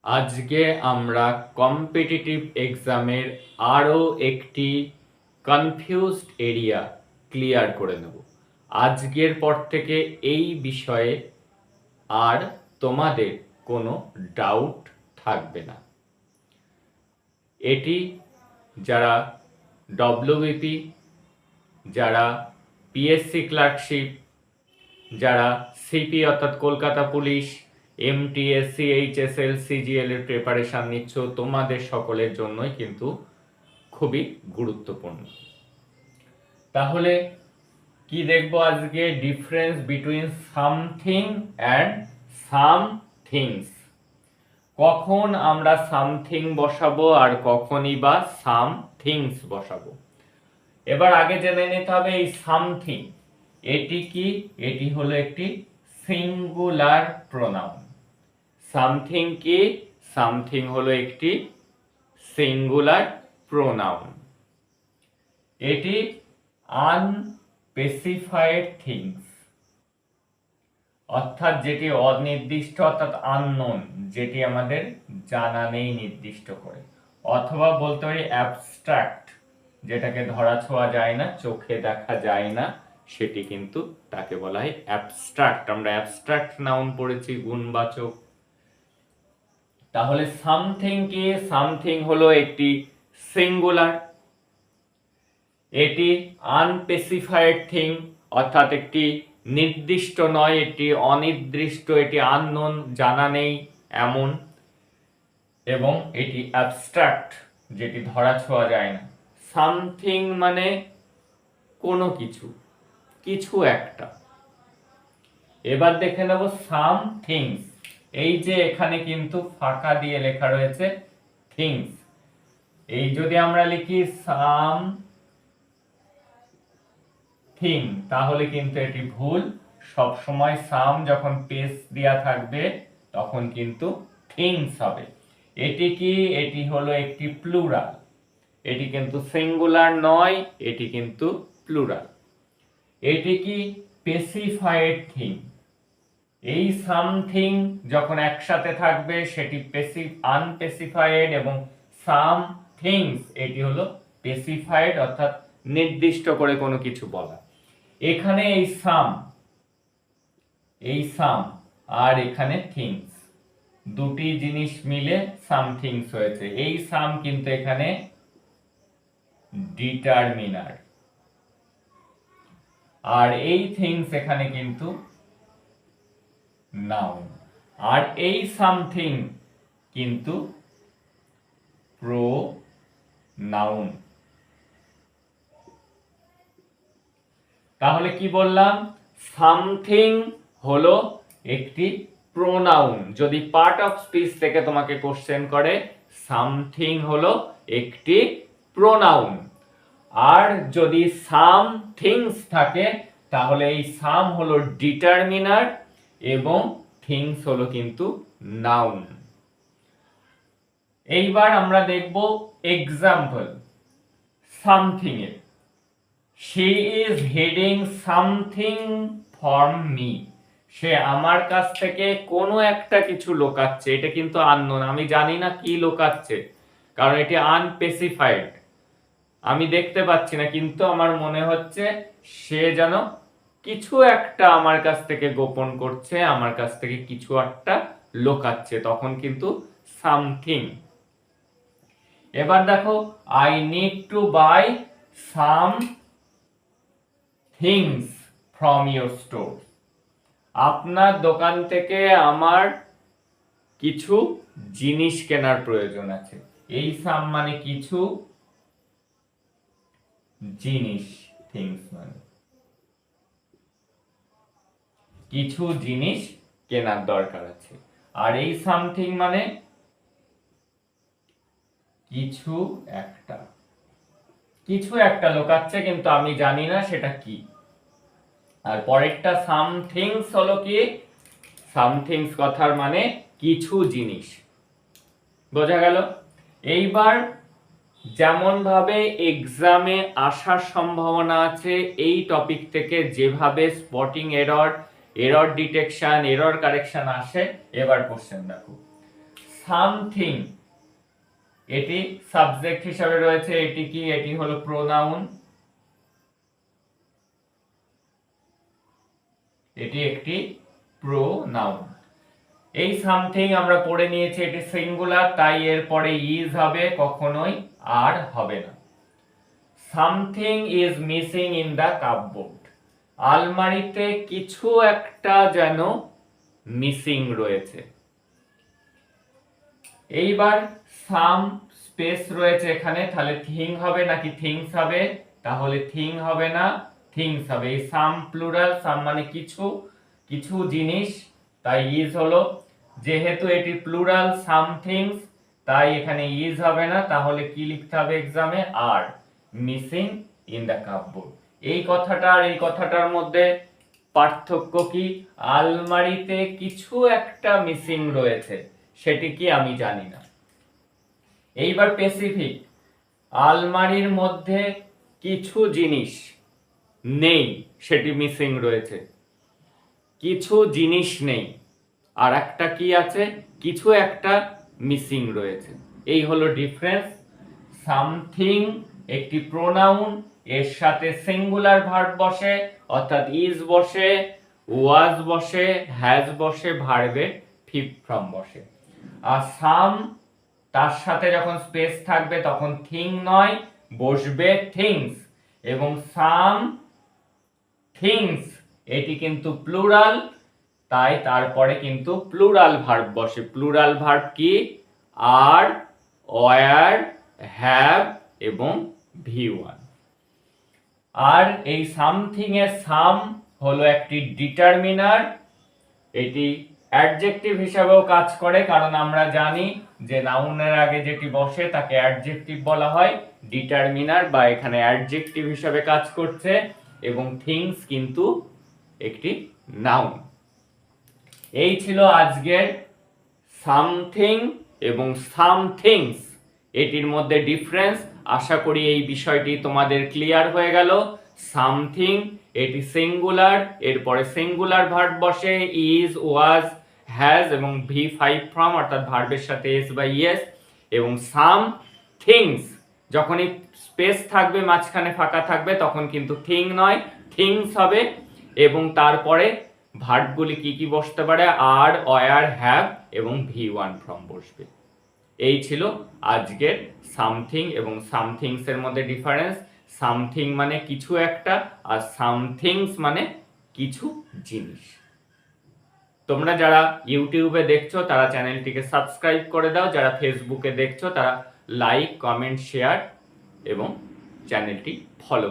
আজকে আমরা কম্পিটিটিভ এক্সামের আরও একটি কনফিউজড এরিয়া ক্লিয়ার করে নেব। আজকের পর থেকে এই বিষয়ে আর তোমাদের কোনো ডাউট থাকবে না। এটি যারা ডব্লিউবিপি, যারা পিএসসি ক্লার্কশিপ, যারা সিপি অর্থাৎ কলকাতা পুলিশ, এমটিএসসি, এইচএসএল, সিজিএল এর প্রিপারেশন নিচ্ছ, তোমাদের সকলের জন্যই কিন্তু খুবই গুরুত্বপূর্ণ। তাহলে কি দেখবো আজকে? Difference between something and some things. কখন আমরা সামথিং বসাবো আর কখনই বা সাম থিংস বসাবো। এবার আগে জেনে নিতে হবে এই সামথিং এটি কি। এটি হলো একটি সিঙ্গুলার প্রোনাউন। সামথিং কি? সামথিং হলো একটি সিঙ্গুলার প্রোনাউন। এটি আনস্পেসিফাইড থিংস, অর্থাৎ যেটি অনির্দিষ্ট, অর্থাৎ আননোন, যেটি আমাদের জানা নেই নির্দিষ্ট করে, অথবা বলতে পারি অ্যাবস্ট্রাক্ট, যেটাকে ধরা ছোঁয়া যায় না, চোখে দেখা যায় না, সেটি কিন্তু তাকে বলা হয় অ্যাবস্ট্রাক্ট। আমরা অ্যাবস্ট্রাক্ট নাউন পড়েছি, গুণবাচক। তাহলে সামথিং কি? সামথিং হলো একটি সিঙ্গুলার, এটি আনস্পেসিফাইড থিং, অর্থাৎ একটি নির্দিষ্ট নয়, এটি অনির্দিষ্ট, এটি আননোন, জানা নেই এমন, এবং এটি অ্যাবস্ট্রাক্ট, যেটি ধরা ছোঁয়া যায় না। সামথিং মানে কোনো কিছু, কিছু একটা। এবার দেখে নেব সাম থিংস। এই যে এখানে কিন্তু ফাঁকা দিয়ে লেখা রয়েছে থিংস, এই যদি আমরা লিখি সাম থিং, তাহলে কিন্তু এটি ভুল। সব সময় সাম যখন পেস দেয়া থাকবে তখন কিন্তু থিংস হবে। এটি কি? এটি হলো একটি প্লুরাল, এটি কিন্তু সিঙ্গুলার নয়, এটি কিন্তু প্লুরাল। এটি কি? Specified thing. এই সামথিং যখন একসাথে থাকবে সেটি আনস্পেসিফাইড, এবং সাম থিংস এটি হলো স্পেসিফাইড, অর্থাৎ নির্দিষ্ট করে কোনো কিছু বলা। এখানে এই সাম আর এখানে থিংস, দুটি জিনিস মিলে সামথিংস হয়েছে। এই সাম কিন্তু এখানে ডিটারমিনার, আর এই থিংস এখানে কিন্তু নাউন, আর এই সামথিং কিন্তু প্রোনাউন। তাহলে কি বললাম? সামথিং হলো একটি প্রোনাউন। যদি পার্ট অফ স্পিচ থেকে তোমাকে কোশ্চেন করে, সামথিং হলো একটি প্রোনাউন। আর যদি সাম থিংস থাকে তাহলে এই সাম হলো ডিটারমিনার এবং থিংস হলো কিন্তু নাউন। এইবার আমরা দেখব এক্সাম্পল সামথিং এর। she is hiding something from me, সে আমার কাছ থেকে কোনো একটা কিছু লুকাচ্ছে। এটা কিন্তু আননোন, আমি জানি না কি লুকাচ্ছে, কারণ এটি আনস্পেসিফাইড, আমি দেখতে পাচ্ছি না, কিন্তু আমার মনে হচ্ছে সে যেন কিছু একটা আমার কাছ থেকে গোপন করছে, আমার কাছ থেকে কিছু একটা লুকাচ্ছে, তখন কিন্তু সামথিং। এবার দেখো, I need to buy some things from your store, আপনার দোকান থেকে আমার কিছু জিনিস কেনার প্রয়োজন আছে। এই সাম মানে কিছু, জিনিস থিংস মানে কিছু জিনিস কেনার দরকার আছে, আর এই সামথিং মানে কিছু একটা, কিছু একটা লুকাচ্ছে কিন্তু আমি জানি না সেটা কি। আর পরেরটা সামথিংস হলো কি? সামথিংস কথার মানে কিছু জিনিস। বোঝা গেল? এইবার যেমন ভাবে এক্সামে আসার সম্ভাবনা আছে এই টপিক থেকে, যেভাবে spotting error, error detection, error correction আসে, এবার কোশ্চেন দেখো। সামথিং, এটি সাবজেক্ট হিসাবে রয়েছে। এটি কি? এটি হলো প্রোনাউন, এটি একটি প্রোনাউন। এই সামথিং আমরা পড়ে নিয়েছি, এটি সিঙ্গুলার, তাই এর পরে ইজ হবে, কখনোই আর হবে না। Something is missing in the cupboard, আলমারিতে কিছু একটা যেন মিসিং রয়েছে। এইবার সাম স্পেস রয়েছে এখানে, তাহলে থিং হবে নাকি থিংস হবে? তাহলে থিং হবে না, থিংস হবে। এই সাম প্লুরাল, সাম মানে কিছু, কিছু জিনিস, তাই ইজ হলো। যেহেতু এটি প্লুরাল সামথিংস, তাই এখানে ইজ হবে না, তাহলে কি লিখতে হবে এক্সামে? আর মিসিং ইন দ্য কাপবোর্ড। এই কথাটা আর এই কথাটার মধ্যে পার্থক্য কি? আলমারিতে কিছু একটা মিসিং রয়েছে, সেটি কি আমি জানি না। এইবার স্পেসিফিক, আলমারির মধ্যে কিছু জিনিস নেই, সেটি মিসিং রয়েছে। কিছু জিনিস নেই, আর একটা কি আছে? কিছু একটা মিসিং রয়েছে। এই হলো ডিফারেন্স। সামথিং একটি প্রোনাউন, এর সাথে সিঙ্গুলার ভার্ব বসে, অর্থাৎ ইজ বসে, ওয়াজ বসে, হ্যাজ বসে, ভার্বের ফিফথ ফর্ম বসে। আর সাম, তার সাথে যখন স্পেস থাকবে তখন থিং নয়, বসবে থিংস। এবং সাম থিংস এটি কিন্তু প্লুরাল, তাই তারপরে কিন্তু প্লুরাল ভার্ব বসে। প্লুরাল ভার্ব কি? আর, ওয়ার, হ্যাভ এবং ভি1। আর এই সামথিং এর সাম হলো একটি ডিটারমিনার, এটি অ্যাডজেক্টিভ হিসাবেও কাজ করে, কারণ আমরা জানি যে নাউনের আগে যেটি বসে তাকে অ্যাডজেক্টিভ বলা হয়। ডিটারমিনার বা এখানে অ্যাডজেক্টিভ হিসাবে কাজ করছে, এবং থিংস কিন্তু একটি নাউন। এই ছিল আজকের সামথিং এবং সামথিংস, এটির মধ্যে ডিফারেন্স। আশা করি এই বিষয়টি তোমাদের ক্লিয়ার হয়ে গেল। সামথিং এটি সিঙ্গুলার, এরপরে সিঙ্গুলার ভার্ব বসে, ইজ, ওয়াজ, হ্যাজ এবং ভি5 ফর্ম, অর্থাৎ ভার্বের সাথে এস বা ইএস। এবং সাম থিংস যখনই স্পেস থাকবে, মাঝখানে ফাঁকা থাকবে, তখন কিন্তু থিং নয়, থিংস হবে। এবং তারপরে ভার্বগুলি কি কি বসতে পারে? আর, ওয়ার, হ্যাভ এবং ভি1 ফর্ম বসবে। এই ছিল আজকের সামথিং এবং সামথিংস এর মধ্যে ডিফারেন্স। সামথিং মানে কিছু একটা, আর সামথিংস মানে কিছু জিনিস। তোমরা যারা ইউটিউবে দেখছো তারা চ্যানেলটিকে সাবস্ক্রাইব করে দাও, যারা ফেসবুকে দেখছো তারা লাইক, কমেন্ট, শেয়ার এবং চ্যানেলটি ফলো